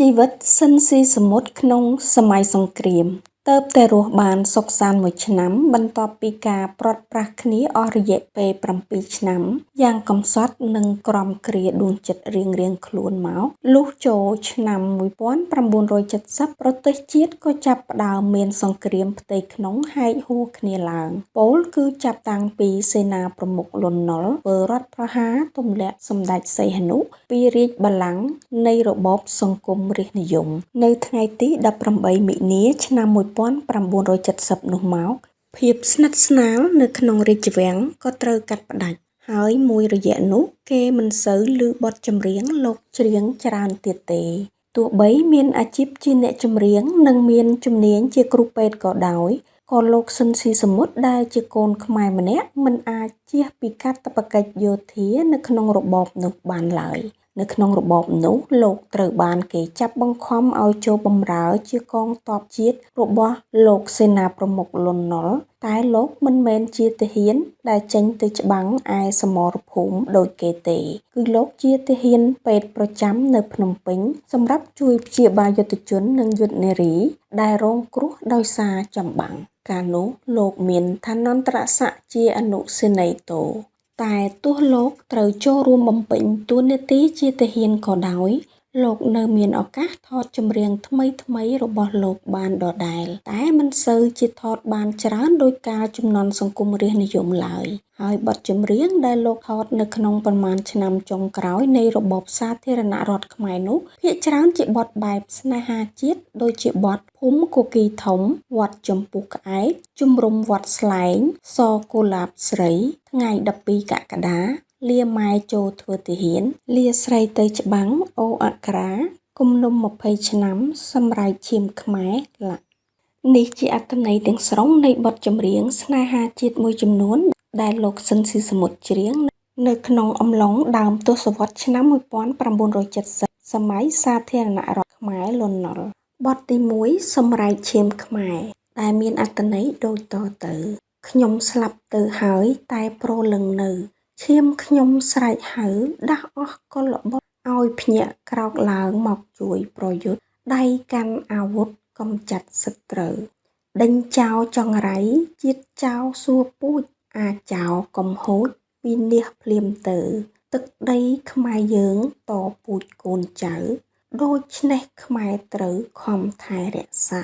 ជីវិតសិនស៊ីសមុទ្រក្នុងសម័យសង្គ្រាមទើបតែរស់បានសុខសាន្តមួយឆ្នាំបន្ទាប់ពីការព្រាត់ប្រាសគ្នាអស់រយៈពេល7ឆ្នាំយ៉ាងកំសត់និងក្រំគ្រាដួងចិត្តរៀងៗខ្លួនមកលុះចូលឆ្នាំ1970ប្រទេសជាតិក៏ចាប់ផ្ដើមមានសង្គ្រាមផ្ទៃក្នុងហែកហួរគ្នាឡើងពោលគឺចាប់តាំងពីសេនាប្រមុខលន់ នល់ធ្វើរដ្ឋប្រហារទម្លាក់សម្ដេចសីហនុពីរាជបល្ល័ង្កនៃរបបសង្គមរាស្ត្រនិយមនៅថ្ងៃទី18មិនិនាឆ្នាំ1970នោះមកភាពស្និទ្ធស្នាលនៅក្នុងរាជវាំងក៏ត្រូវកាត់ផ្ដាច់ហើយមួយរយៈនោះគេមិនសូវឮបទចម្រៀងលោកច្រៀងច្រើនទៀតទេទោះបីមានអាជីពជាអ្នកចម្រៀងនិងមានជំនាញជាគ្រូពេទ្យក៏ដោយក៏លោកស៊ិនស៊ីសមុទ្រដែលជាកូនខ្មែរម្នាក់មិនអាចជៀសពីកាតព្វកិច្ចយោធានៅក្នុងរបបនោះបានឡើយនៅក្នុងរបបនោះលោកត្រូវបានគេចាប់បង្ខំឲ្យចូលបម្រើជាកងទ័ពជាតិរបស់លោកសេនាប្រមុខលន់ នល់តែលោកមិនមែនជាទាហានដែលចេញទៅច្បាំងឯសមរភូមិដូចគេទេគឺលោកជាទាហានពេទ្យប្រចាំនៅភ្នំពេញសម្រាប់ជួយព្យាបាលយុទ្ធជននិងយុទ្ធនារីដែលរងគ្រោះដោយសារចម្បាំងកាលនោះលោកមានឋានន្តរស័ក្តិជាអនុសេនីយ៍ទោតែទោះលោកត្រូវចូលរួមបំពេញតួនាទីជាទាហានក៏ដោយលោកនៅមានឱកាសថតចម្រៀងថ្មីៗរបស់លោកបានដដែលតែមិនសូវជាថតបានច្រើនដោយកាលជំនាន់សង្គមរាស្ត្រនិយមឡើយហើយបទចម្រៀងដែលលោកថតនៅក្នុងប៉ុន្មានឆ្នាំចុងក្រោយនៃរបបសាធារណរដ្ឋខ្មែរនោះភាគច្រើនជាបទបែបស្នេហាជាតិដូចជាបទភូមិគគីធំវត្តចំពុះក្អែកជំរុំវត្តស្លែងសកុលាបស្រីថ្ងៃ12កក្កដាលាម៉ែចូលធ្វើទាហានលាស្រីទៅច្បាំងអូអក្រាគំនុំ20ឆ្នាំសម្រែកឈាមខ្មែរឡាក់នេះជាអត្ថន័យទាំងស្រុងនៃបទចម្រៀងស្នេហាជាតិមួយចំនួនដែលលោកស៊ិនស៊ីសមុទ្រច្រៀងនៅក្នុងអំឡុងដើមទសវត្សរ៍ឆ្នាំ1970សម័យសាធារណរដ្ឋខ្មែរលន់ នល់បទទី1សម្រែកឈាមខ្មែរដែលមានអត្ថន័យដូចតទៅខ្ញុំស្លាប់ទៅហើយតែព្រលឹងនៅឈាមខ្ញុំស្រែកហៅដាស់អស់កុលបុត្រឲ្យភ្ញាក់ក្រោកឡើងមកជួយប្រយុទ្ធដៃកាន់អាវុធកំចាត់សត្រូវដេញចោលចង្រៃជាតិចោលសួរពូជអាចោលកំហូចវិនាសភ្លាមទៅទឹកដីខ្មែរយើងតពូជកូនចៅដូច្នេះខ្មែរត្រូវខំថែរក្សា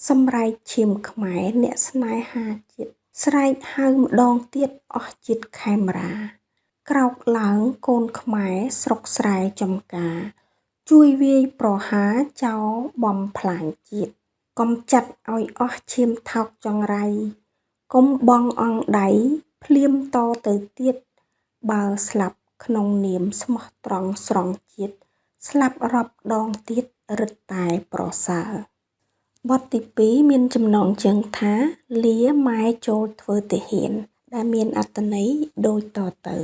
សម្រែកឈាមខ្មែរអ្នកស្នេហាជាតិស្រែកហៅម្ដងទៀតអស់ជាតិខេមរាក្រោកឡើងកូនខ្មែរស្រុកស្រែចំការជួយវាយប្រហារចោលបំផ្លាញជាតិកំចាត់ឲ្យអស់ឈាមថោកចង្រៃកុំបង់អង្ដៃភ្លាមតទៅទៀតបើស្លាប់ក្នុងនាមស្មោះត្រង់ស្រង់ជាតិស្លាប់រាប់ដងទៀតរឹតតែប្រសើរបទទី2មានចំណងជើងថាលាម៉ែចូលធ្វើទាហានដែលមានអត្ថន័យដូចតទៅ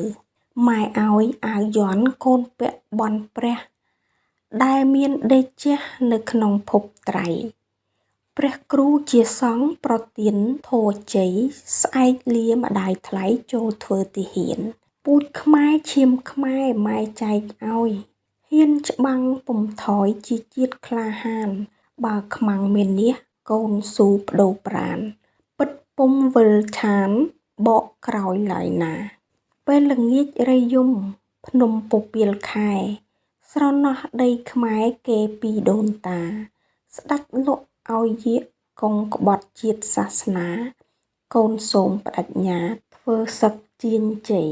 ម៉ែឲ្យអាវយ័ន្តកូនពាក់បន់ព្រះដែលមានដេកជះនៅក្នុងភពត្រៃព្រះគ្រូជាសង្ឃប្រទានធម៌ជ័យស្អែកលាម្ដាយថ្លៃចូលធ្វើទាហានពូជខ្មែរឈាមខ្មែរម៉ែចែកឲ្យហ៊ានច្បាំងពុំថយជាជាតិក្លាហានបើខ្មាំងមាននេះកូនស៊ូបដូរប្រានពិតពុំវិលឋានបកក្រោយឡើយណាពេលល្ងាចរៃយំភ្នំពពាលខែស្រណោះដីខ្មែរគេពីដូនតាស្ដេចលក់ឲ្យយាកកងក្បត់ជាតិសាសនាកូនសូមបដិញ្ញាធ្វើសឹកជាងជ័យ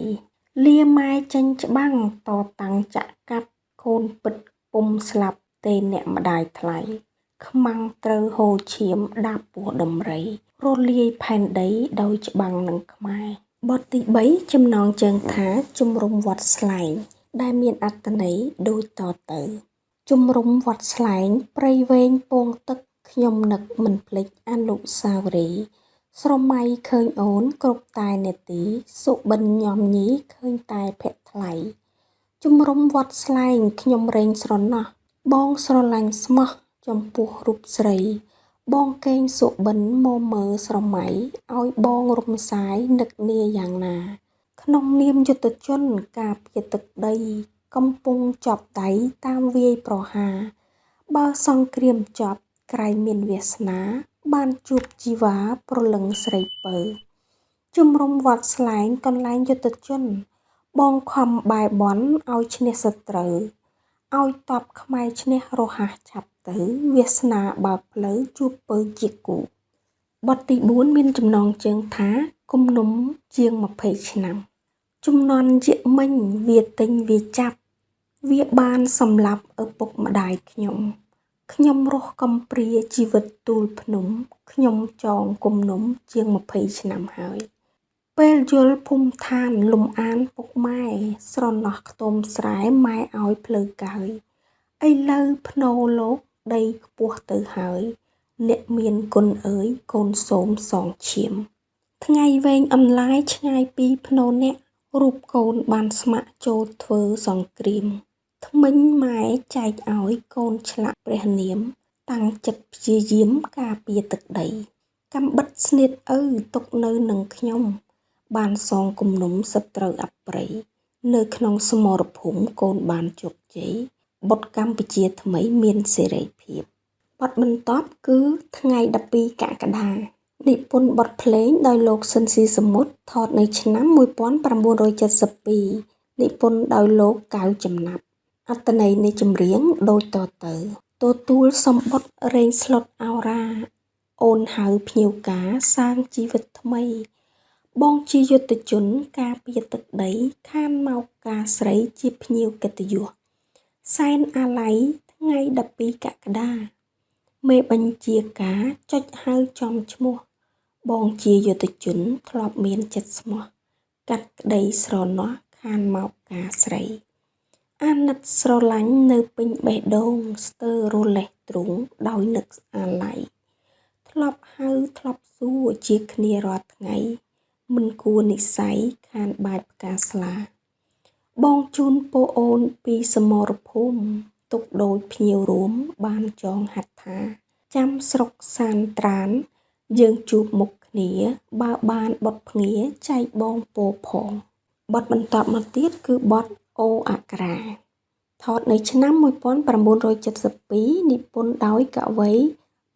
លាម៉ែចេញច្បាំងតតាំងចាក់កាប់កូនពិតពុំស្លាប់ទេអ្នកម្ដាយថ្លៃខ្មាំងត្រូវហូរឈាមដាប់ពោះដំរីរលាយផែនដីដោយច្បាំងនឹងខ្មែរបទទី3ចំណងជើងថាជំរុំវត្តស្លែងដែលមានអត្ថន័យដូចតទៅជំរុំវត្តស្លែងព្រៃវែងពងទឹកខ្ញុំនឹកមិនភ្លេចអនុស្សាវរីយ៍ស្រមៃឃើញអូនគ្រប់តែនេតិសុបិនញោមញីឃើញតែភ័ក្រថ្លៃជំរុំវត្តស្លែងខ្ញុំរែងស្រណោះបងស្រឡាញ់ស្មោះចំពោះរូបស្រីបងកេងសុបិនមកមើស្រមៃឲ្យបងរំសាយនឹកនាយ៉ាងណាក្នុងនាមយុទ្ធជនការពារទឹកដីកំពុងចាប់ដៃតាមវាយប្រហារ បើសង្គ្រាមចប់ក្រៃមានវាសនាបានជួបជីវ៉ាប្រលឹងស្រីពៅជំរុំវត្តស្លែងកន្លែងយុទ្ធជនបងខំបែបន់ឲ្យឈ្នះសត្រូវឲ្យតបខ្មែរឈ្នះរហ័សឆាប់ទៅវាសនាបើកផ្លូវជួបពៅជាគូបទទី4មានចំណងជើងថាគំនុំជាង20ឆ្នាំជំនន់ជាមិញវាទិញវាចាប់វាបានសម្លាប់ឪពុកម្ដាយខ្ញុំរស់កំព្រាជីវិតទូលភ្នំខ្ញុំចងគំនុំជាង20ឆ្នាំហើយពេលយល់ភូមិឋានលំអានពុកម៉ែស្រណោះខ្ទមស្រែម៉ែឲ្យផ្លូវកើយឥឡូវភ្នោលោកដីខ្ពស់ទៅហើយអ្នកមានគុណអើយកូនសូមសងឈាមថ្ងៃវែងអន្លាយឆ្ងាយពីភ្នោអ្នករូបកូនបានស្ម័គ្រចូលធ្វើសង្គ្រាមថ្មិញម៉ែចែកឲ្យកូនឆ្លាក់ព្រះនាមតាំងចិត្តព្យាយាមការពារទឹកដីកំបិតស្នៀតឪទុកនៅនឹងខ្ញុំបានសងគំនុំសត្រូវអប្រិយនៅក្នុងសមរភូមិកូនបានជោគជ័យបុត្រកម្ពុជាថ្មីមានសេរីភាពបទបន្ទាប់គឺថ្ងៃ12កក្កដានិពន្ធបទភ្លេងដោយលោកស៊ិនស៊ីសមុទ្រថតនៅឆ្នាំ1972និពន្ធដោយលោកកៅចំណាប់អត្ថន័យនៃចម្រៀងដូចតទៅទទួលសម្បត្តិរែងស្លុតអោរាអូនហៅភ្ញៀវការសាងជីវិតថ្មីបងជាយុទ្ធជនការពារទឹកដីខានមកការស្រីជាភ្ញៀវកិត្តិយសសែនអាល័យថ្ងៃ12កក្កដាមេបញ្ជាការចុចហៅចំឈ្មោះបងជាយុទ្ធជនធ្លាប់មានចិត្តស្មោះកាត់ក្តីស្រណោះខានមកការស្រីអាណិតស្រឡាញ់នៅពេញបេះដូងស្ទើររលេះទ្រូងដោយនឹកអាល័យធ្លាប់ហៅធ្លាប់សួរជាគ្នារាល់ថ្ងៃមិនគួរនិស័យខានបាច់ផ្កាស្លាបងជូនពូអូនពីសមរភូមិទុកដូចភ្ញៀវរួមបានចងហត្ថាចាំស្រុកសានត្រានយើងជួបមុខគ្នាបើបានបត់ភ្ងាចែកបងពោផងបទបន្តមកទៀតគឺបទអូអក្សរាថតនៅឆ្នាំ1972និពន្ធដោយកវី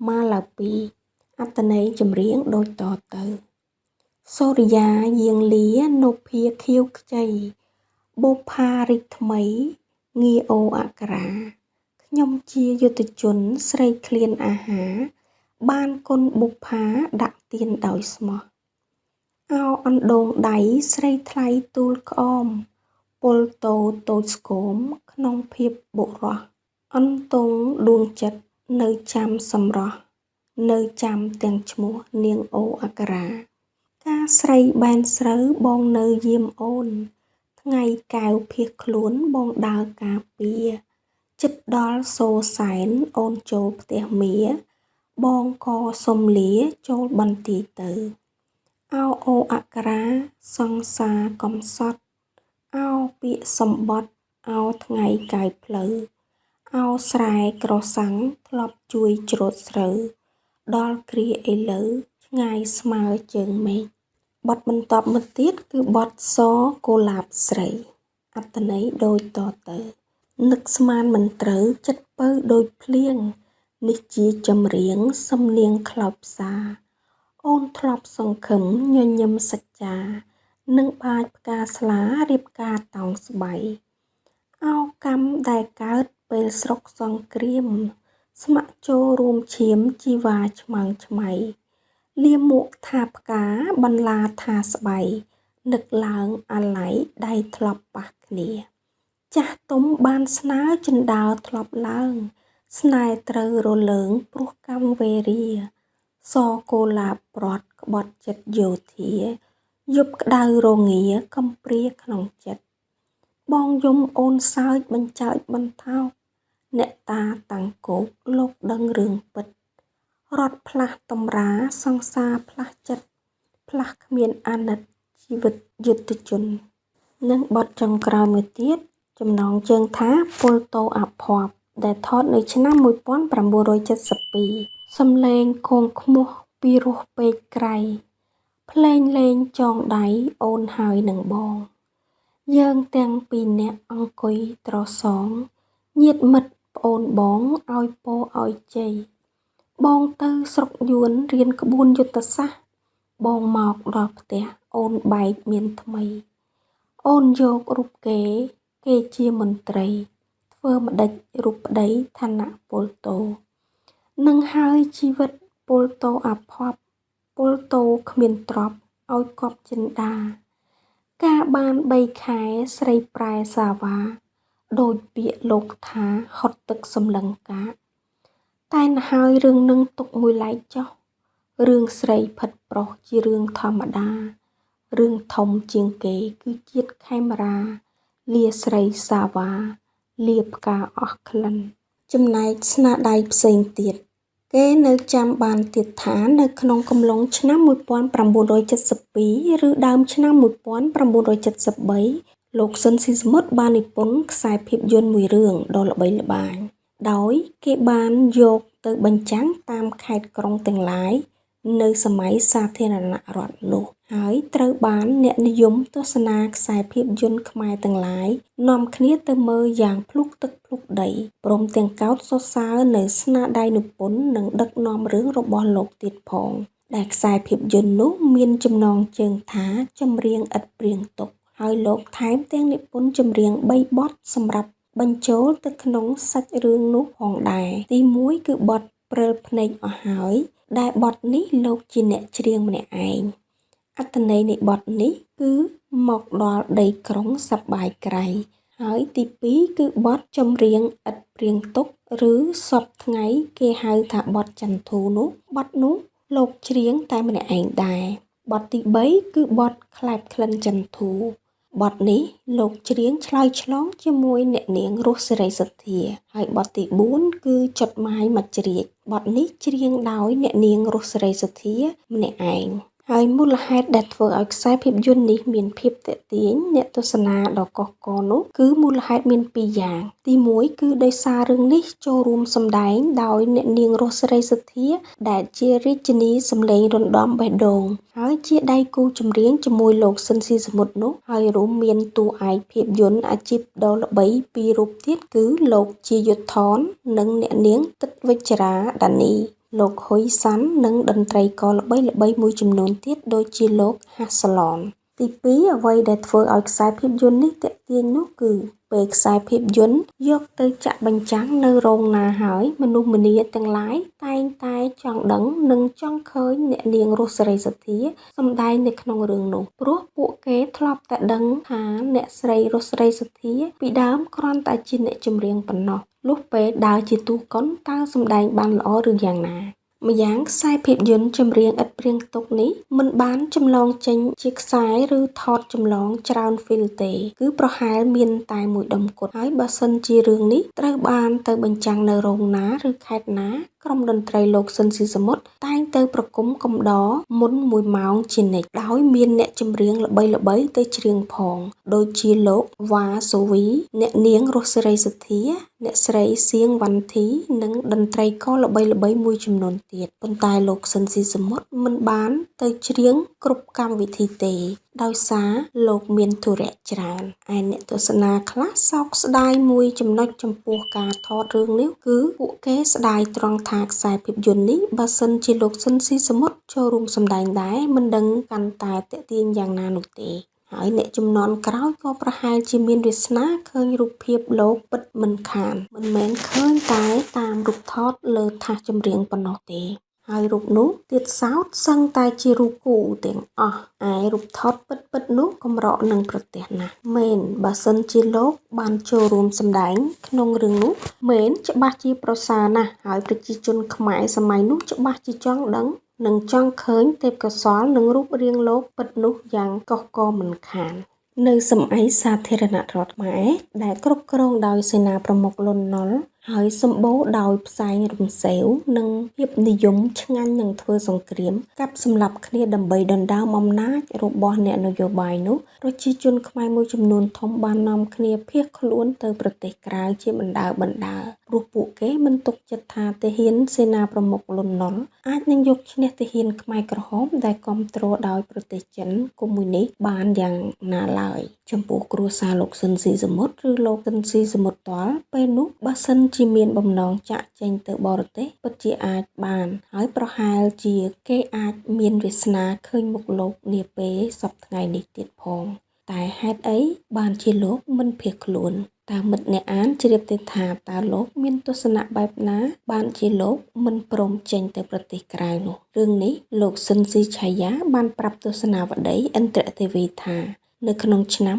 ម៉ាឡាពីអត្ថន័យចម្រៀងដូចតទៅសូរិយាយាងលានភាខៀវខ្ចីបុប្ផារិទ្ធថ្មីងារអូអក្សរាខ្ញុំជាយុទ្ធជនស្រីឃ្លានអាហារបានគុណបុប្ផាដាក់ទៀនដោយស្មោះអោអណ្ដូងដៃស្រីថ្លៃទូលក្អមពលតូតូចស្គមក្នុងភាពបុរសអន្តងដួងចិត្តនៅចាំសម្រស់នៅចាំទាំងឈ្មោះនាងអូអក្សរាការស្រីបែនស្រូវបងនៅយាមអូនថ្ងៃកែវភៀសខ្លួនបងដើរការពារចិត្តដល់សូសែនអូនចូលផ្ទះមៀបងក៏សុំលាចូលបន្ទាយទៅអោអូអក្សរាសង្សារកំសត់អោពាក្យសម្បត្តិអោថ្ងៃកាយផ្លូវអោស្រែក្រសាំងធ្លាប់ជួយច្រូតស្រូវដល់គ្រាឥឡូវឆ្ងាយស្មើជើងមេឃបទបន្តមកទៀតគឺបទសកុលាបស្រីអត្ថន័យដូចតទៅនឹកស្មានមិនត្រូវចិត្តពៅដូចភ្លៀងនេះជាចម្រៀងសំនៀងខ្លោចផ្សាអូនធ្លាប់សង្ឃឹមញញឹមសច្ចានឹងបាចផ្កាស្លារៀបការតោងស្បៃអោកម្មដែលកើតពេលស្រុកសង្គ្រាមស្ម័គ្រចូលរួមឈាមជីវ៉ាឆ្មើងឆ្មៃលាមួកថាផ្កាបន្លាថាស្បៃនឹកឡើងអាល័យដៃធ្លាប់ប៉ះគ្នាចាស់ទុំបានស្នើចិណ្ដើរធ្លាប់ឡើងស្នេហ៍ត្រូវរលើងព្រោះកម្មវេរាសកុលាបព្រាត់ក្បត់ចិត្តយោធាយប់ក្តៅរងាកំព្រាក្នុងចិត្តបងយំអូនសើចបញ្ចើចបន្ថោកអ្នកតាតាំងគោកលោកដឹងរឿងពិតរត់ផ្លាស់តម្រាសង្សារផ្លាស់ចិត្តផ្លាស់គ្មានអាណិតជីវិតយុទ្ធជននិងបទចុងក្រោយមួយទៀតចំណងជើងថាពលតោអភ័ព្វដែលថតនៅឆ្នាំ1972សំឡេងគងឃ្មោះពីរោះពេកក្រៃភ្លេងលេងចងដៃអូនហើយនឹងបងយើងទាំងពីរនាក់អង្គុយត្រសងញាតិមិត្តប្ ប្អូនបងឲ្យពរឲ្យជ័យបងទៅស្រុកយួនរៀនក្បួនយុទ្ធសាស្ត្របងមកដល់ផ្ទះអូនបែកមានថ្មីអូនយករូបគេជាមន្ត្រីធ្វើម្ដេចរូបប្តីឋានៈពលតូនឹងហើយជីវិតពលតូអភ័ព្វពលតូគ្មានទ្រព្យឲ្យកប់ចិន្តាការបាន3ខែស្រីប្រែសាវ៉ាដូចពាក្យលោកថាហត់ទឹកសម្លឹងកាតែណហើយរឿងនឹងទុកមួយឡែកចុះរឿងស្រីផិតប្រុសជារឿងធម្មតារឿងធំជាងគេគឺជាតិខេមរាលាស្រីសាវ៉ាលាផ្កាអស់ក្លិនចំណែកស្នាដៃផ្សេងទៀតគេនៅចាំបានទៀតថានៅក្នុងកំឡុងឆ្នាំ1972ឬដើមឆ្នាំ1973លោកស៊ិនស៊ីសមុតបាននិពន្ធខ្សែភាពយន្តមួយរឿងដ៏ល្បីល្បាញដោយគេបានយកទៅបញ្ចាំងតាមខេត្តក្រុងទាំងឡាយនៅសម័យសាធារណរដ្ឋនោះហើយត្រូវបានអ្នកនិយមទស្សនាខ្សែភាពយន្តខ្មែរទាំងឡាយនាំគ្នាទៅមើលយ៉ាងភ្លុកទឹកភ្លុកដីព្រមទាំងកោតសរសើរនៅស្នាដៃនិពន្ធនិងដឹកនាំរឿងរបស់លោកទៀតផងដែលខ្សែភាពយន្តនោះមានចំណងជើងថាចម្រៀងឥតព្រៀងទុកហើយលោកថែមទាំងនិពន្ធចម្រៀង3បទសម្រាប់បញ្ចូលទៅក្នុងសាច់រឿងនោះផងដែរទី1គឺបទព្រិលភ្នែកអស់ហើយដែលបទនេះលោកជាអ្នកច្រៀងម្នាក់ឯងអត្ថន័យនៃបទនេះគឺមកដល់ដីក្រុងសប្បាយក្រៃហើយទី2គឺបទចម្រៀងឥតព្រៀងទុកឬសពថ្ងៃគេហៅថាបទចន្ទធូនោះបទនោះលោកច្រៀងតែម្នាក់ឯងដែរបទទី3គឺបទក្លែបក្លិនចន្ទធូបទនេះលោកច្រៀងឆ្លើយឆ្លងជាមួយអ្នកនាងរស់សេរីសុទ្ធាហើយបទទី4គឺចដหมายមកជ្រាបបទនេះច្រៀងដោយអ្នកនាងរស់សេរីសុទ្ធាម្នាក់ឯងហើយមូលហេតុដែលធ្វើឲ្យខ្សែភាពយន្តនេះមានភាពទាក់ទាញអ្នកទស្សនាដ៏កុះករនោះគឺមូលហេតុមាន2យ៉ាងទី1គឺដោយសាររឿងនេះចូលរួមសម្ដែងដោយអ្នកនាងរស់សេរីសុទ្ធាដែលជារាជិនីសម្លេងរណ្ដំបេះដូងហើយជាដៃគូចម្រៀងជាមួយលោកស៊ិនស៊ីសមុទ្រនោះហើយរួមមានតួឯកភាពយន្តអាជីពដ៏ល្បីពីររូបទៀតគឺលោកជាយុទ្ធថននិងអ្នកនាងទឹកវិជ្ជរាដានីលោកហ៊ុយសាន់និងតន្ត្រីករល្បីៗមួយចំនួនទៀតដូចជាលោកហាសឡនទី2អ្វីដែលធ្វើឲ្យខ្សែភាពយន្តនេះទាក់ទាញនោះគឺពេលខ្សែភាពយន្តយកទៅចាក់បញ្ចាំងនៅរោងណាហើយមនុស្សម្នាទាំងឡាយតែងតែចង់ដឹងនិងចង់ឃើញអ្នកនាងរស់សេរីសុទ្ធាសម្ដែងនៅក្នុងរឿងនោះព្រោះពួកគេធ្លាប់តែដឹងថាអ្នកស្រីរស់សេរីសុទ្ធាពីដើមគ្រាន់តែជាអ្នកចម្រៀងប៉ុណ្ណោះលុះពេលដើរជាតួកុនតើសម្ដែងបានល្អឬយ៉ាងណាម្យ៉ាងខ្សែភាពយន្តចម្រៀងឥតព្រៀងទុកនេះមិនបានចម្លងចេញជាខ្សែឬថតចម្លងច្រើនហ្វីលទេគឺប្រហែលមានតែមួយដុំគត់ហើយបើសិនជារឿងនេះត្រូវបានទៅបញ្ចាំងនៅរោងណាឬខេត្តណាក្រុមតន្ត្រីលោកស៊ិនស៊ីសមុទ្រតែងទៅប្រគំកំដរមុន1ម៉ោងជានិច្ចដោយមានអ្នកចម្រៀងល្បីៗទៅច្រៀងផងដូចជាលោកវ៉ាសូវីអ្នកនាងរស់សេរីសុទ្ធាអ្នកស្រីសៀងវណ្ណធីនិងតន្ត្រីករល្បីៗមួយចំនួនទៀតប៉ុន្តែលោកស៊ិនស៊ីសមុទ្រមិនបានទៅច្រៀងគ្រប់កម្មវិធីទេដោយសារលោកមានធុរៈច្រើនឯអ្នកទស្សនាខ្លះសោកស្ដាយមួយចំណុចចំពោះការថតរឿងនេះគឺពួកគេស្ដាយត្រង់ថាខ្សែភាពយន្តនេះបើសិនជាលោកស៊ិនស៊ីសមុទ្រចូលរួមសម្ដែងដែរមិនដឹងកាន់តែទាក់ទាញយ៉ាងណានោះទេហើយអ្នកជំនាន់ក្រោយក៏ប្រហែលជាមានវាសនាឃើញរូបភាពលោកពិតមិនខានមិនមែនឃើញតែតាមរូបថតលើថាសចម្រៀងប៉ុណ្ណោះទេហើយរូបនោះទៀតសោតសឹងតែជារូបគូទាំងអស់ឯរូបថតពិតនោះកម្រនឹងប្រទះណាស់មែនបើសិនជាលោកបានចូលរួមសម្ដែងក្នុងរឿងនោះមែនច្បាស់ជាប្រសើរណាស់ហើយប្រជាជនខ្មែរសម័យនោះច្បាស់ជាចង់ដឹងនិងចង់ឃើញទេពកោសល្យនិងរូបរាងលោកពិតនោះយ៉ាងកុះករមិនខាននៅសម័យសាធារណរដ្ឋខ្មែរដែលគ្រប់គ្រងដោយសេនាប្រមុខលន់នល់ហើយសម្បូរដោយផ្សែងរំសេវនិងភាពនិយមឆ្ងាញ់នឹងធ្វើសង្គ្រាមកាប់សម្លាប់គ្នាដើម្បីដណ្ដើមអំណាចរបស់អ្នកនយោបាយនោះប្រជាជនខ្មែរមួយចំនួនធំបាននាំគ្នាភៀសខ្លួនទៅប្រទេសក្រៅជាបណ្ដើរ ព្រោះពួកគេមិនទុកចិត្តថាទាហានសេនាប្រមុខលន់ នល់អាចនឹងយកឈ្នះទាហានខ្មែរក្រហមដែលគាំទ្រដោយប្រទេសចិនកុម្មុយនីសបានយ៉ាងណាឡើយ ចំពោះគ្រួសារលោកស៊ិនស៊ីសមុទ្រឬលោកស៊ិនស៊ីសមុទ្រផ្ទាល់ពេលនោះបើសិនជាមានបំណងចាក់ចេញទៅបរទេសពិតជាអាចបានហើយប្រហែលជាគេអាចមានវាសនាឃើញមុខលោកនាពេលសប្តាហ៍ថ្ងៃនេះទៀតផងតែហេតុអីបានជាលោកមិនភៀសខ្លួនតើមិត្តអ្នកអានជ្រាបទេថាតើលោកមានទស្សនៈបែបណាបានជាលោកមិនព្រមចេញទៅប្រទេសក្រៅនោះរឿងនេះលោកស៊ិនស៊ីឆាយាបានប្រាប់ទស្សនាវដ្តីឥន្ទ្រទេវីថានៅក្នុងឆ្នាំ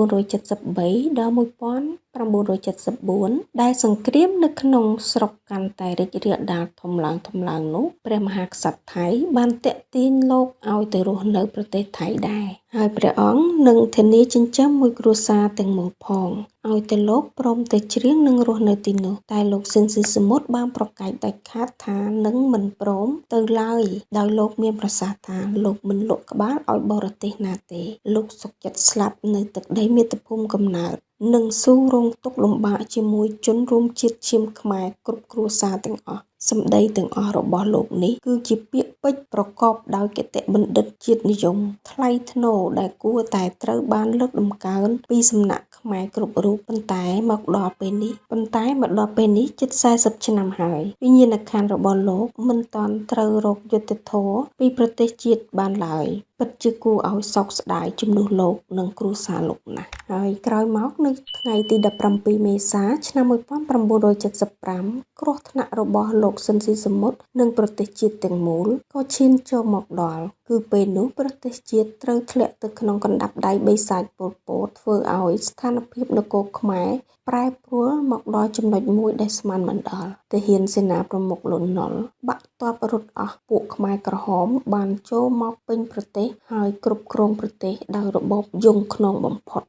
1973ដល់1974ដែលសង្គ្រាមនៅក្នុងស្រុកកាន់តែរីករាលដាលធំឡើងនោះព្រះមហាក្សត្រថៃបានទាក់ទាញលោកឲ្យទៅរស់នៅប្រទេសថៃដែរហើយព្រះអង្គនឹងធានាចិញ្ចឹមមួយគ្រួសារទាំងមូលផងឲ្យតែលោកព្រមទៅច្រៀងនិងរស់នៅទីនោះតែលោកស៊ិនស៊ីសមុទ្របានប្រកែកដាច់ខាតថានឹងមិនព្រមទៅឡើយដោយលោកមានប្រសាសន៍ថាលោកមិនលក់ក្បាលឲ្យបរទេសណាទេលោកសុខចិត្តស្លាប់នៅទឹកដីមាតុភូមិកំណើតនិងស៊ូរងទុក្ខលំបាកជាមួយជនរួមជាតិឈាមខ្មែរគ្រប់គ្រួសារទាំងអស់សម្ដីទាំងអស់របស់លោកនេះគឺជាពាក្យពេចន៍ប្រកបដោយគតិបណ្ឌិតជាតិនិយមថ្លៃថ្នូរដែលគួរតែត្រូវបានលើកតម្កើងពីសំណាក់ខ្មែរគ្រប់រូបប៉ុន្តែមកដល់ពេលនេះជិត40ឆ្នាំហើយវិញ្ញាណក្ខន្ធរបស់លោកមិនតាន់ត្រូវរកយុត្តិធម៌ពីប្រទេសជាតិបានឡើយពិតជាគួរឲ្យសោកស្ដាយជំនួសលោកនិងគ្រួសារលោកណាស់ហើយក្រោយមកនៅថ្ងៃទី17មេសាឆ្នាំ1975គ្រោះថ្នាក់របស់លោកស៊ិនស៊ីសមុទ្រនិងប្រទេសជាតិទាំងមូលក៏ឈានចូលមកដល់គឺពេលនោះប្រទេសជាតិត្រូវធ្លាក់ទៅក្នុងកណ្ដាប់ដៃបិសាចប៉ុលពតធ្វើឲ្យស្ថានភាពនគរខ្មែរប្រែប្រួលមកដល់ចំណុចមួយដែលស្មានមិនដល់ទាហានសេនាប្រមុខលន់ នល់បាក់ទ័ពរត់អស់ពួកខ្មែរក្រហមបានចូលមកពេញប្រទេសហើយគ្រប់គ្រងប្រទេសដោយរបបយង់ឃ្នងបំផុត